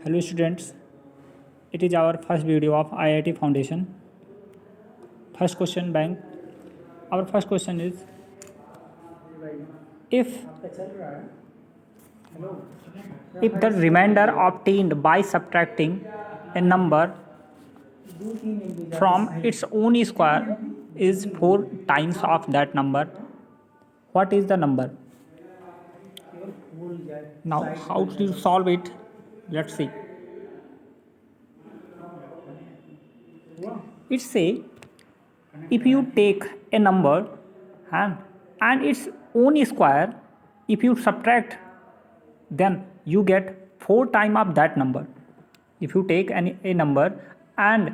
Hello students, it is our first video of IIT Foundation. First question bank. Our first question is, if the remainder obtained by subtracting a number from its own square is 4 times of that number, what is the number? Now how to solve it? Let's see. It say, if you take a number and its own square, if you subtract, then you get 4 times of that number. If you take a number and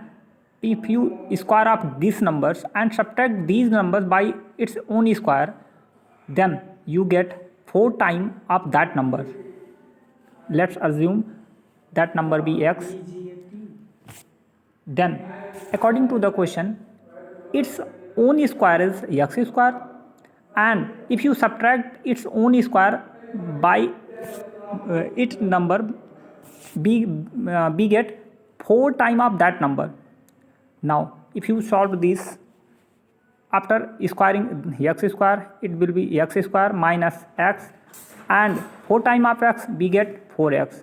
if you square up these numbers and subtract these numbers by its own square, then you get 4 times of that number. Let's assume that number be x. Then according to the question, its own square is x square, and if you subtract its own square by its number, we get 4 times of that number. Now if you solve this, after squaring x square, it will be x square minus x, and 4 times of x we get 4x.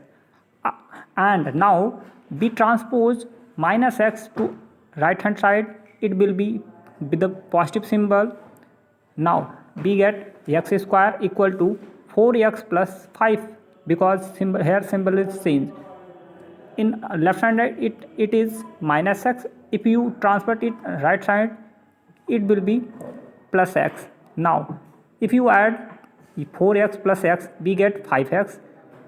And now we transpose minus x to right hand side, it will be with the positive symbol. Now we get x square equal to 4x plus 5, because here symbol is changed. In left hand it is minus x, if you transfer it right side it will be plus x. Now if you add 4x plus x, we get 5x,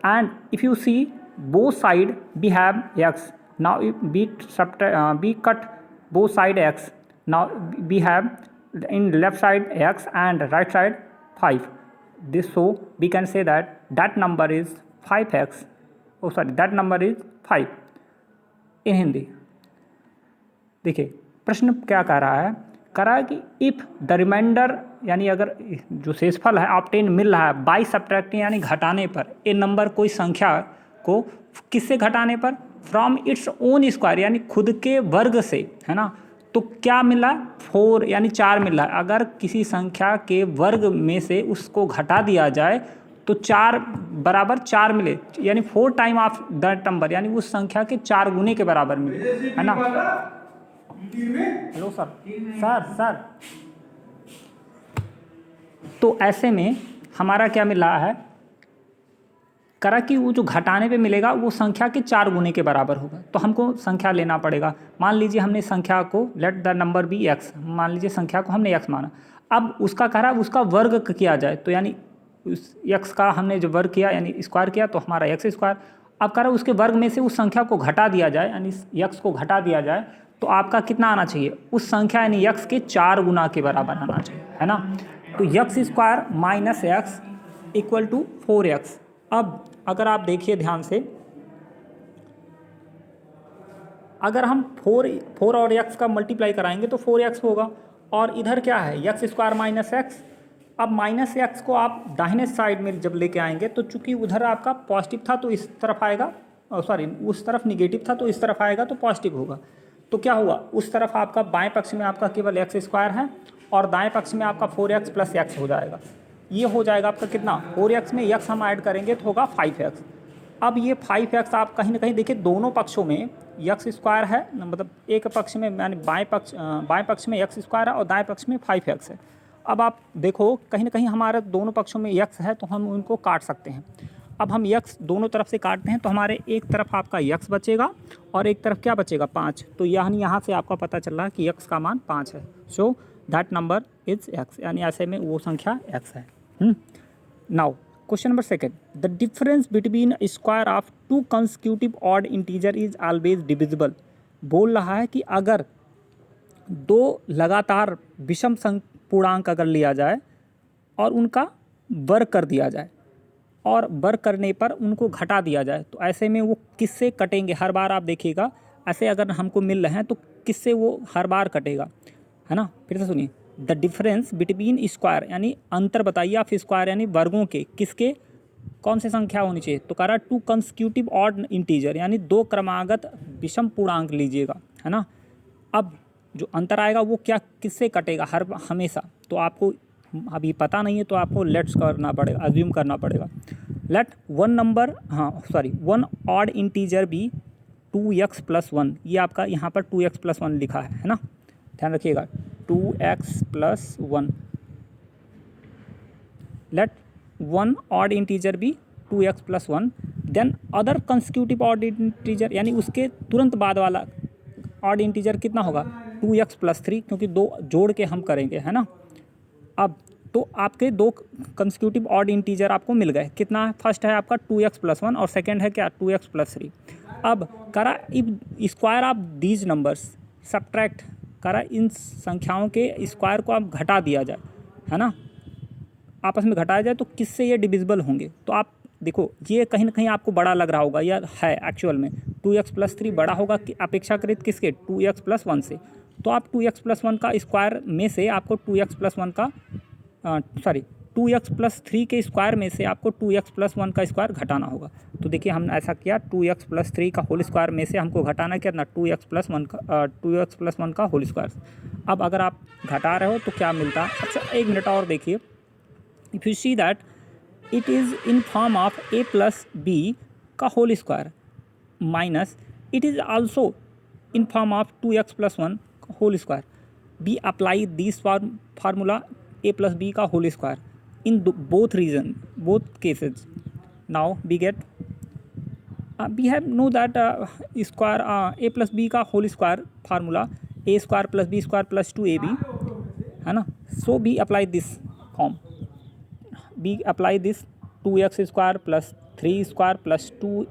and if you see both side we have x. Now if we cut both side x, now we have in left side x and right side 5. This, so we can say that number is 5x. Oh sorry, that number is 5 in Hindi. देखिए प्रश्न क्या कह रहा है, कह रहा है कि इफ़ द रिमाइंडर, यानी अगर जो शेषफल है ऑब्टेन मिल रहा है बाई सब्ट्रैक्टिंग यानी घटाने पर, ए नंबर कोई संख्या को किससे घटाने पर, फ्रॉम इट्स ओन स्क्वायर यानी खुद के वर्ग से, है ना. तो क्या मिला, 4 यानी 4 मिल रहा है. अगर किसी संख्या के वर्ग में से उसको घटा दिया जाए तो 4 बराबर 4 मिले, यानी 4 टाइम ऑफ दैट नंबर, यानी उस संख्या के 4 गुने के बराबर मिले, है ना. हेलो सर, सर तो ऐसे में हमारा क्या मिल रहा है, करा कि वो जो घटाने पे मिलेगा वो संख्या के 4 गुने के बराबर होगा. तो हमको संख्या लेना पड़ेगा. मान लीजिए हमने संख्या को, let the number be x, मान लीजिए संख्या को हमने एक्स माना. अब उसका कह रहा है उसका वर्ग किया जाए, तो यानी उस एक्स का हमने जो वर्ग किया यानी स्क्वायर किया तो हमारा एक्स स्क्वायर. अब कह रहा है उसके वर्ग में से उस संख्या को घटा दिया जाए, यानी एक्स को घटा दिया जाए, तो आपका कितना आना चाहिए, उस संख्या यानी एक्स के 4 गुना के बराबर आना चाहिए, है ना. तो x square minus x equal to 4x. अब अगर आप देखिए ध्यान से, अगर हम 4 और x का मल्टीप्लाई कराएंगे तो 4x होगा, और इधर क्या है एक्स स्क्वायर माइनस एक्स. अब माइनस एक्स को आप दाहिने साइड में जब लेके आएंगे तो चूंकि उधर आपका पॉजिटिव था तो इस तरफ आएगा, सॉरी उस तरफ निगेटिव था तो इस तरफ आएगा तो पॉजिटिव होगा. तो क्या हुआ, उस तरफ आपका बाएं पक्ष में आपका केवल एक्स स्क्वायर है और दाएं पक्ष में आपका 4x प्लस एक्स हो जाएगा. ये हो जाएगा आपका कितना, 4x में x हम ऐड करेंगे तो होगा 5x. अब ये 5x आप कहीं ना कहीं देखिए दोनों पक्षों में x स्क्वायर है, मतलब एक पक्ष में यानी बाएं पक्ष में x स्क्वायर है और दाएं पक्ष में 5x है. अब आप देखो कहीं ना कहीं हमारे दोनों पक्षों में x है तो हम उनको काट सकते हैं. अब हम x दोनों तरफ से काटते हैं तो हमारे एक तरफ आपका x बचेगा और एक तरफ क्या बचेगा, 5. तो यानी यहाँ से आपका पता चल रहा है कि x का मान 5 है. So that number is x, यानी ऐसे में वो संख्या x है. Now question number second, the difference between square of 2 consecutive odd integer is always divisible. बोल रहा है कि अगर 2 लगातार विषम पूर्णांक अगर लिया जाए और उनका वर्ग कर दिया जाए और वर्ग करने पर उनको घटा दिया जाए, तो ऐसे में वो किससे कटेंगे. हर बार आप देखिएगा ऐसे अगर हमको मिल रहे हैं तो किससे वो हर बार कटेगा, है ना. फिर से सुनिए, द डिफरेंस बिटवीन स्क्वायर यानी अंतर बताइए आप, स्क्वायर यानी वर्गों के, किसके, कौन सी संख्या होनी चाहिए, तो कह रहा है 2 कंसेक्यूटिव ऑड इंटीजर, यानी 2 क्रमागत विषम पूर्णांक लीजिएगा, है ना। अब जो अंतर आएगा वो क्या, किससे कटेगा हर हमेशा, तो आपको अभी पता नहीं है तो आपको लेट्स करना पड़ेगा, अज्यूम करना पड़ेगा। Let one number, one odd integer be 2x + 1, ये आपका यहाँ पर 2x + 1 लिखा है ना, ध्यान रखिएगा 2x + 1। Let one odd integer be 2x + 1, then other consecutive odd integer, यानी उसके तुरंत बाद वाला ऑड इंटीजर कितना होगा 2x + 3, क्योंकि 2 जोड़ के हम करेंगे, है ना। अब तो आपके 2 कंसेक्यूटिव ऑड इंटीजर आपको मिल गए, कितना फर्स्ट है आपका 2x + 1 और सेकेंड है क्या 2x + 3। अब करा if square of these numbers subtract, करा इन संख्याओं के स्क्वायर को आप घटा दिया जाए, है ना, आपस में घटाया जाए तो किससे ये डिविजिबल होंगे। तो आप देखो ये कहीं ना कहीं आपको बड़ा लग रहा होगा, या है एक्चुअल में 2x + 3 बड़ा होगा कि अपेक्षाकृत किसके 2x + 1 से। तो आप 2x + 1 का स्क्वायर में से आपको 2x + 1 का 2x + 3 के स्क्वायर में से आपको 2x + 1 का स्क्वायर घटाना होगा। तो देखिए हमने ऐसा किया, 2x + 3 का होल स्क्वायर में से हमको घटाना कितना 2x + 1 का होल स्क्वायर। अब अगर आप घटा रहे हो तो क्या मिलता है, अच्छा 1 मिनट और देखिए, if you see that it is in form of a + b का whole square minus it is also in form of 2x + 1 whole square, we apply this formula a + b का whole square in both cases. Now we get we have know that square a + b का whole square formula a² + b² + 2ab, है ना। So we apply this form, we apply this 2x² + 3² + 2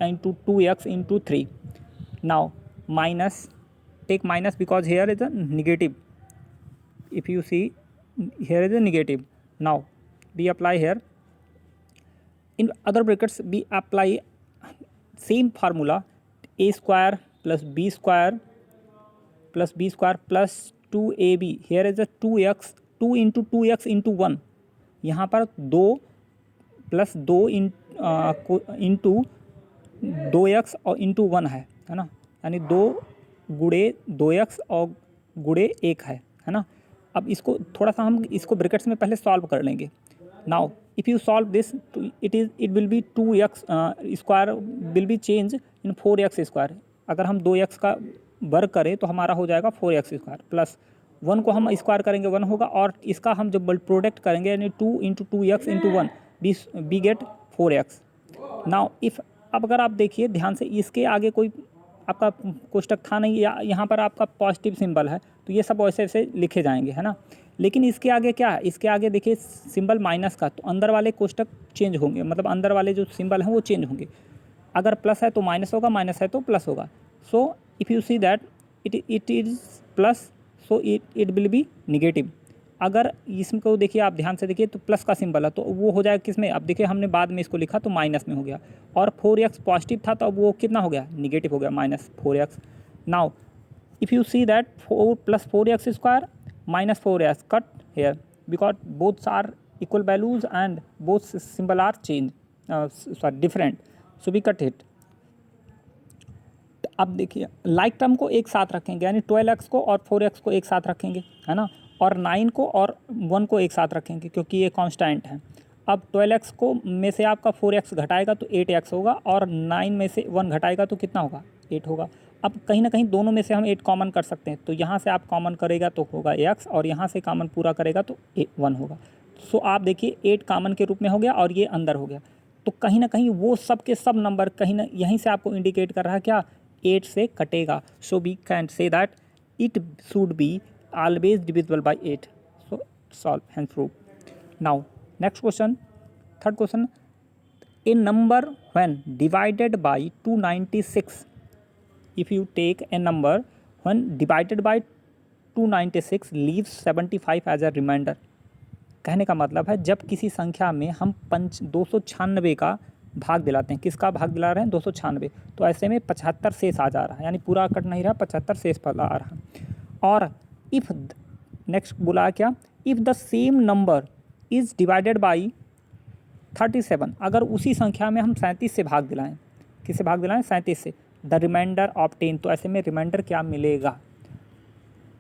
into 2x into 3. Now minus, take minus because here is a negative. If you see here is a negative. Now we apply here in other brackets, we apply same formula a² + b² + b² + 2ab. Here is a 2x 2 into 2x into 1, यहाँ पर 2 + 2 into 2x और into 1 है ना, यानी 2 गुणे 2x और गुणे 1 है ना। अब इसको थोड़ा सा हम इसको ब्रैकेट्स में पहले सॉल्व कर लेंगे। Now if you solve this it will be 2x square will be change in 4x²। अगर हम 2x का वर्ग करें तो हमारा हो जाएगा 4x² प्लस 1 को हम स्क्वायर करेंगे 1 होगा, और इसका हम जब प्रोडक्ट करेंगे यानी 2 into 2x into 1 we get 4x। Now if, अब अगर आप देखिए ध्यान से, इसके आगे कोई आपका कोष्टक था नहीं, या यहाँ पर आपका पॉजिटिव सिंबल है तो ये सब वैसे वैसे लिखे जाएंगे, है ना। लेकिन इसके आगे क्या है, इसके आगे देखिए सिंबल माइनस का, तो अंदर वाले कोष्टक चेंज होंगे, मतलब अंदर वाले जो सिंबल हैं वो चेंज होंगे। अगर प्लस है तो माइनस होगा, माइनस है तो प्लस होगा। So if you see that it is plus, so it will be negative. अगर इसको देखिए आप ध्यान से देखिए तो प्लस का सिंबल है तो वो हो जाएगा किस में, अब देखिए हमने बाद में इसको लिखा तो माइनस में हो गया, और 4x पॉजिटिव था तो अब वो कितना हो गया निगेटिव हो गया -4x। Now if you see that 4 + 4x² -4x cut here because boths are equal values and both symbol are change different, so we cut it. अब देखिए लाइक टर्म को एक साथ रखेंगे, यानी 12x को और 4x को एक साथ रखेंगे, है ना, और 9 को और 1 को एक साथ रखेंगे क्योंकि ये कांस्टेंट है। अब 12x को में से आपका 4x घटाएगा तो 8x होगा, और 9 में से 1 घटाएगा तो कितना होगा 8 होगा। अब कहीं ना कहीं दोनों में से हम 8 कॉमन कर सकते हैं, तो यहाँ से आप कॉमन करेगा तो होगा x, और यहाँ से कॉमन पूरा करेगा तो 1 होगा। सो आप देखिए 8 कॉमन के रूप में हो गया और ये अंदर हो गया, तो कहीं ना कहीं वो सब के सब नंबर कहीं ना यहीं से आपको इंडिकेट कर रहा है क्या 8 से कटेगा। So we can say that it should be always divisible by 8. So solve hence proof. Now next question, third question, a number when divided by 296, if you take a number when divided by 296 leaves 75 as a remainder। कहने का मतलब है जब किसी संख्या में हम 296 का भाग दिलाते हैं, किसका भाग दिला रहे हैं 296, तो ऐसे में 75 शेष आ जा रहा है, यानी पूरा कट नहीं रहा, 75 शेष पर आ रहा है। और इफ़ नेक्स्ट बोला क्या, if the same number is divided by 37 अगर उसी संख्या में हम 37 से भाग दिलाएं, किससे भाग दिलाएं? 37 से। द रिमाइंडर ऑब्टेन, तो ऐसे में रिमाइंडर क्या मिलेगा?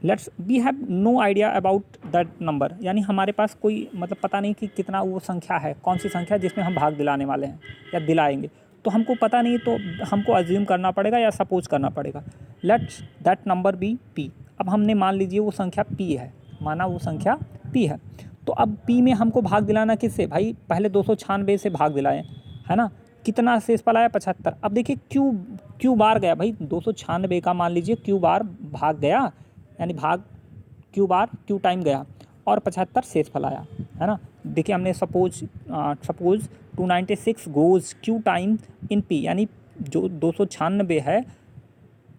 Let's we have no idea about that number, यानी हमारे पास कोई मतलब पता नहीं कि कितना वो संख्या है, कौन सी संख्या जिसमें हम भाग दिलाने वाले हैं या दिलाएंगे, तो हमको पता नहीं, तो हमको अज्यूम करना पड़ेगा या सपोज करना पड़ेगा। Let's that number be P. अब हमने मान लीजिए वो संख्या पी है, माना वो संख्या पी है, तो अब पी में हमको भाग दिलाना किससे? भाई पहले 296 से भाग दिलाएं, है ना। कितना शेषफल आया? 75। अब देखिए क्यू बार गया, भाई 296 का मान लीजिए क्यू बार भाग गया, यानी भाग क्यू बार क्यू टाइम गया और 75 शेषफल आया, है ना। देखिए हमने suppose 296 goes Q time in P, यानी जो 296 है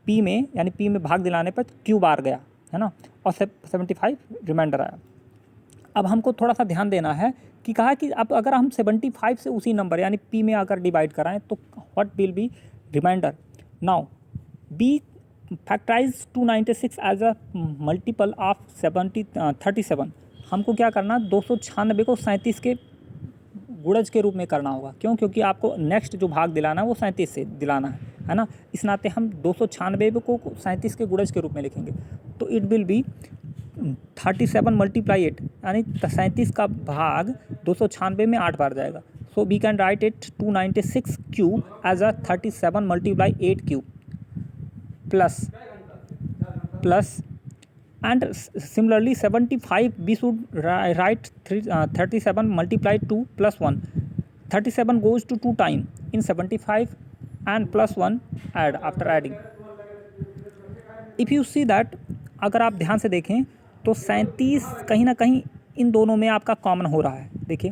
पी में, यानी पी में भाग दिलाने पर क्यू बार गया, है ना, और 75 रिमाइंडर आया। अब हमको थोड़ा सा ध्यान देना है कि कहा कि अब अगर हम 75 से उसी नंबर यानी पी में अगर डिवाइड कराएं तो what will be reminder. Now we factorise 296 as a multiple of 37। हमको क्या करना? 296 को 37 के गुणज के रूप में करना होगा। क्यों? क्योंकि आपको नेक्स्ट जो भाग दिलाना है वो 37 से दिलाना है ना। इस नाते हम 296 को 37 के गुणज के रूप में लिखेंगे, तो इट विल बी 37 मल्टीप्लाई 8, यानी 37 का भाग 296 में 8 बार जाएगा। So we can write it 296 Q as a 37 multiply 8 Q plus and similarly 75 we should write 37 multiplied 2 plus 1. 37 goes to 2 time in 75 and plus 1 add after adding. If you see that, अगर आप ध्यान से देखें तो 37 कहीं ना कहीं इन दोनों में आपका कॉमन हो रहा है। देखिए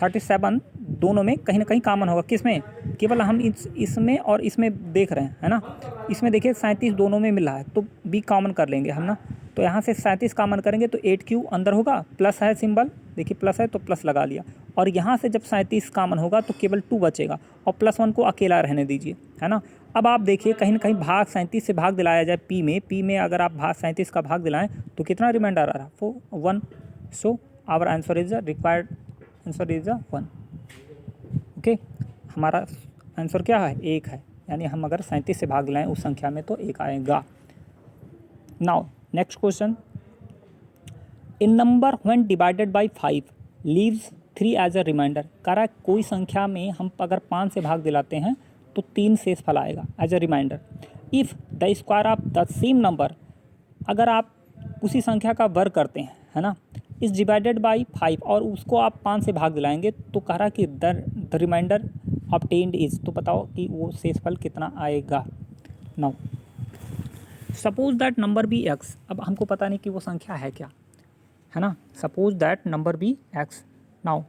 37 दोनों में कहीं ना कहीं कॉमन होगा। किस में? केवल हम इसमें और इसमें देख रहे हैं, है ना। इसमें देखिए 37 दोनों में मिल रहा है, तो बी कॉमन कर लेंगे हम ना। तो यहाँ से 37 कॉमन करेंगे तो 8Q अंदर होगा, प्लस है सिंबल, देखिए प्लस है तो प्लस लगा लिया। और यहाँ से जब 37 कॉमन होगा तो केवल 2 बचेगा और प्लस 1 को अकेला रहने दीजिए, है ना। अब आप देखिए कहीं ना कहीं भाग 37 से भाग दिलाया जाए पी में अगर आप भाग 37 का भाग दिलाएं तो कितना रिमाइंडर आ रहा है? 1। So our answer is required answer is 1। Okay, हमारा आंसर क्या है? 1 है, यानी हम अगर 37 से भाग दिलाएं उस संख्या में तो 1 आएगा। Now next question, in number when divided by 5 leaves 3 as a reminder. कह रहा है कोई संख्या में हम अगर 5 से भाग दिलाते हैं तो 3 शेषफल आएगा as a reminder. If the square of the same number, अगर आप उसी संख्या का वर्ग करते हैं, है ना, इस डिवाइडेड बाय 5 और उसको आप 5 से भाग दिलाएंगे तो कह रहा कि द रिमाइंडर ऑब्टेन्ड इज, तो बताओ कि वो शेषफल कितना आएगा। Now suppose that number be x. अब हमको पता नहीं कि वो संख्या है क्या, है ना। Suppose that number be x. Now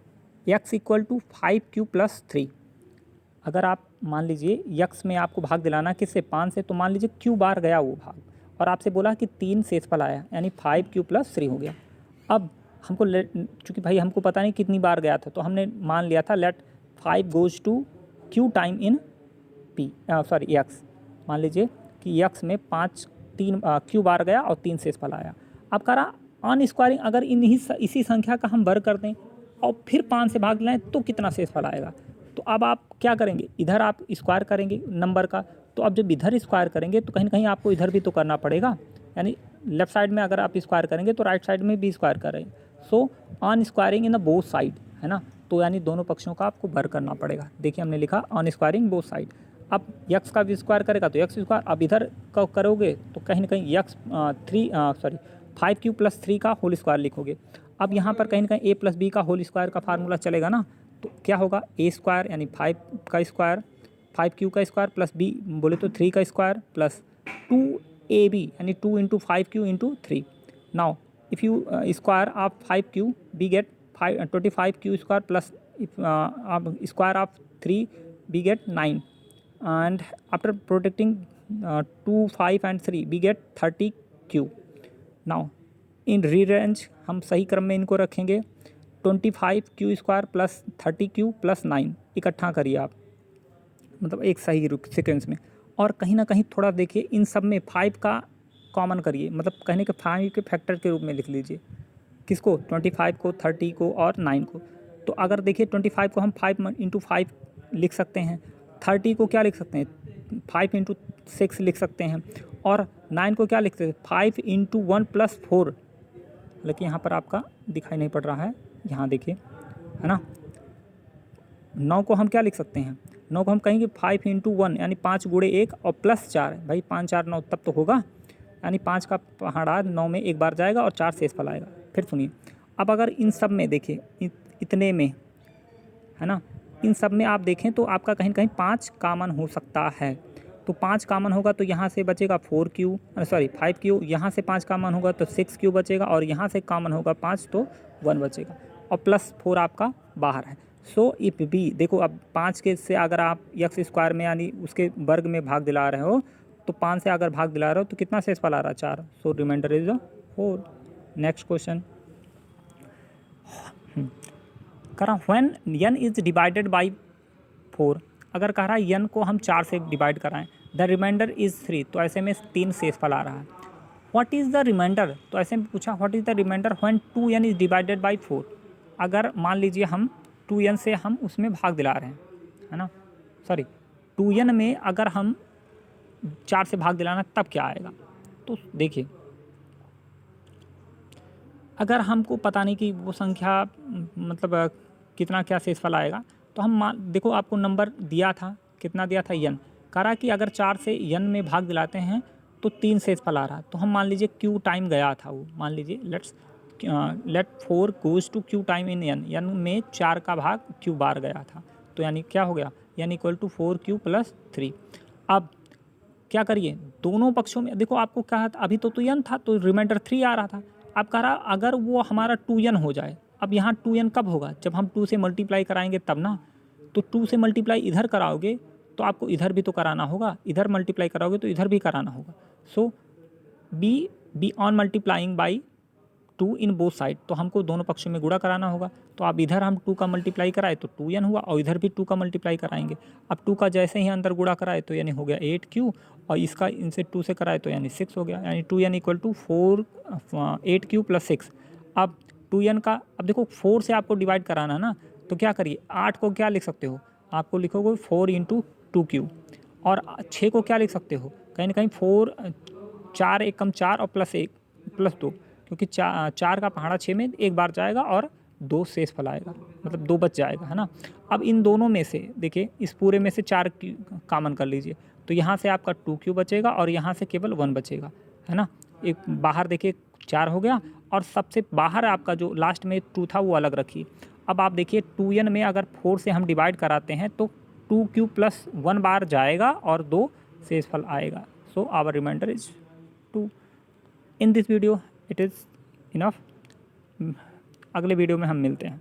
x equal to 5Q plus 3। अगर आप मान लीजिए यक्स में आपको भाग दिलाना किससे? 5 से, तो मान लीजिए क्यू बार गया वो भाग और आपसे बोला कि 3 शेषफल आया, यानी 5Q प्लस 3 हो गया। अब हमको चूँकि भाई हमको पता नहीं कितनी बार गया था, तो हमने मान लिया था let 5 goes to Q time in P, sorry x. मान लीजिए कि यक्स में 3 क्यू बार गया और 3 शेषफल आया। अब कह रहा ऑन स्क्वायरिंग, अगर इसी संख्या का हम वर्ग कर दें और फिर 5 से भाग लें तो कितना शेषफल आएगा। तो अब आप क्या करेंगे? इधर आप स्क्वायर करेंगे नंबर का, तो अब जब इधर स्क्वायर करेंगे तो कहीं ना कहीं आपको इधर भी तो करना पड़ेगा, यानी लेफ्ट साइड में अगर आप स्क्वायर करेंगे तो राइट साइड में भी स्क्वायर करेंगे। So on squaring in the both side, है ना, तो यानी दोनों पक्षों का आपको वर्ग करना पड़ेगा। देखिए हमने लिखा ऑन स्क्वायरिंग बोथ साइड। अब यक्स का भी स्क्वायर करेगा तो यक्स स्क्वायर, अब इधर का करोगे तो कहीं ना कहीं यक्स 5Q प्लस 3 का होल स्क्वायर लिखोगे। अब यहाँ पर कहीं ना कहीं A प्लस बी का होल स्क्वायर का फार्मूला चलेगा ना, तो क्या होगा? A स्क्वायर यानी 5 का स्क्वायर, 5Q का स्क्वायर प्लस B बोले तो 3 का स्क्वायर प्लस 2AB यानी 2 into 5Q into 3। Now if you square of 5Q we get 25Q square plus square of 3 we get 9 and after protecting 2, 5 and 3 we get 30Q. now in rearrange हम सही क्रम में इनको रखेंगे। 25Q square plus 30Q plus 9 इकट्ठा करिए आप, मतलब एक सही सीक्वेंस में। और कहीं ना कहीं थोड़ा देखिए इन सब में 5 का कॉमन करिए, मतलब कहने के 5 के फैक्टर के रूप में लिख लीजिए। किसको? 25 को, 30 को और 9 को। तो अगर देखिए 25 को हम 5 इंटू 5 लिख सकते हैं, 30 को क्या लिख सकते हैं 5 इंटू 6 लिख सकते हैं, और 9 को क्या लिख सकते हैं 5 इंटू 1 प्लस 4। लेकिन यहाँ पर आपका दिखाई नहीं पड़ रहा है, यहाँ देखिए, है ना। 9 को हम क्या लिख सकते हैं, 9 को हम कहेंगे 5 इंटू 1 यानी 5 गुणे 1 और प्लस 4। भाई 5 4 9 तब तो होगा, यानी 5 का पहाड़ा 9 में एक बार जाएगा और 4 शेषफल आएगा। फिर सुनिए, अब अगर इन सब में देखिए इतने में, है ना, इन सब में आप देखें तो आपका कहीं ना कहीं 5 कॉमन हो सकता है। तो 5 कॉमन होगा तो यहाँ से बचेगा 5 क्यू, यहाँ से 5 कॉमन होगा तो 6 क्यू बचेगा, और यहाँ से कॉमन होगा 5 तो 1 बचेगा, और प्लस 4 आपका बाहर है। सो इफ बी, देखो अब 5 के से अगर आप एक्स स्क्वायर में यानी उसके वर्ग में भाग दिला रहे हो, तो 5 से अगर भाग दिला रहे हो तो कितना शेषफल आ रहा है 4। सो रिमाइंडर इज 4। नेक्स्ट क्वेश्चन कह रहा when n is divided by 4, अगर कह रहा है n को हम 4 से डिवाइड कराएं, द रिमाइंडर इज 3, तो ऐसे में 3 शेषफल आ रहा है। व्हाट इज़ द रिमाइंडर, तो ऐसे में पूछा what is the reminder when 2n is divided by 4। अगर मान लीजिए हम 2n से हम उसमें भाग दिला रहे हैं, है ना, 2n में अगर हम 4 से भाग दिलाना तब क्या आएगा। तो देखिए, अगर हमको पता नहीं कि वो संख्या मतलब कितना क्या शेषफल आएगा, तो हम देखो आपको नंबर दिया था, कितना दिया था n, कह रहा कि अगर 4 से n में भाग दिलाते हैं तो 3 शेषफल आ रहा है। तो हम मान लीजिए q टाइम गया था, वो मान लीजिए let 4 goes to q time in n में 4 का भाग q बार गया था, तो यानी क्या हो गया n equal to 4q plus 3। अब क्या करिए, दोनों पक्षों में देखो आपको क्या था, अभी तो n था तो रिमाइंडर 3 आ रहा था। अब कह रहा अगर वो हमारा 2n हो जाए, अब यहाँ 2n कब होगा, जब हम 2 से मल्टीप्लाई कराएंगे तब ना। तो 2 से मल्टीप्लाई इधर कराओगे तो आपको इधर भी तो कराना होगा, इधर मल्टीप्लाई कराओगे तो इधर भी कराना होगा। So be on multiplying by 2 in both side, तो हमको दोनों पक्षों में गुणा कराना होगा। तो अब इधर हम 2 का मल्टीप्लाई कराए तो 2n हुआ, और इधर भी 2 का मल्टीप्लाई कराएंगे। अब 2 का जैसे ही अंदर गुणा कराए तो यानी हो गया 8q, और इसका इनसे 2 से कराए तो यानी 6 हो गया, यानी 2n equal to 8q plus 6। अब 2n का, अब देखो 4 से आपको डिवाइड कराना है ना, तो क्या करिए 8 को क्या लिख सकते हो, आपको लिखोगे 4 इंटू 2q, और 6 को क्या लिख सकते हो, कहीं ना कहीं 4 4 एक कम 4 और प्लस 1 प्लस 2, क्योंकि 4 का पहाड़ा 6 में एक बार जाएगा और 2 शेषफल आएगा, मतलब 2 बच जाएगा, है ना। अब इन दोनों में से देखिए, इस पूरे में से 4 कॉमन कर लीजिए, तो यहाँ से आपका 2q बचेगा और यहाँ से केवल 1 बचेगा, है ना। एक बाहर देखिए 4 हो गया, और सबसे बाहर आपका जो लास्ट में 2 था वो अलग रखिए। अब आप देखिए 2n में अगर 4 से हम डिवाइड कराते हैं तो 2q प्लस 1 बार जाएगा और 2 शेषफल आएगा। So our reminder is 2। In this video it is enough. अगले वीडियो में हम मिलते हैं।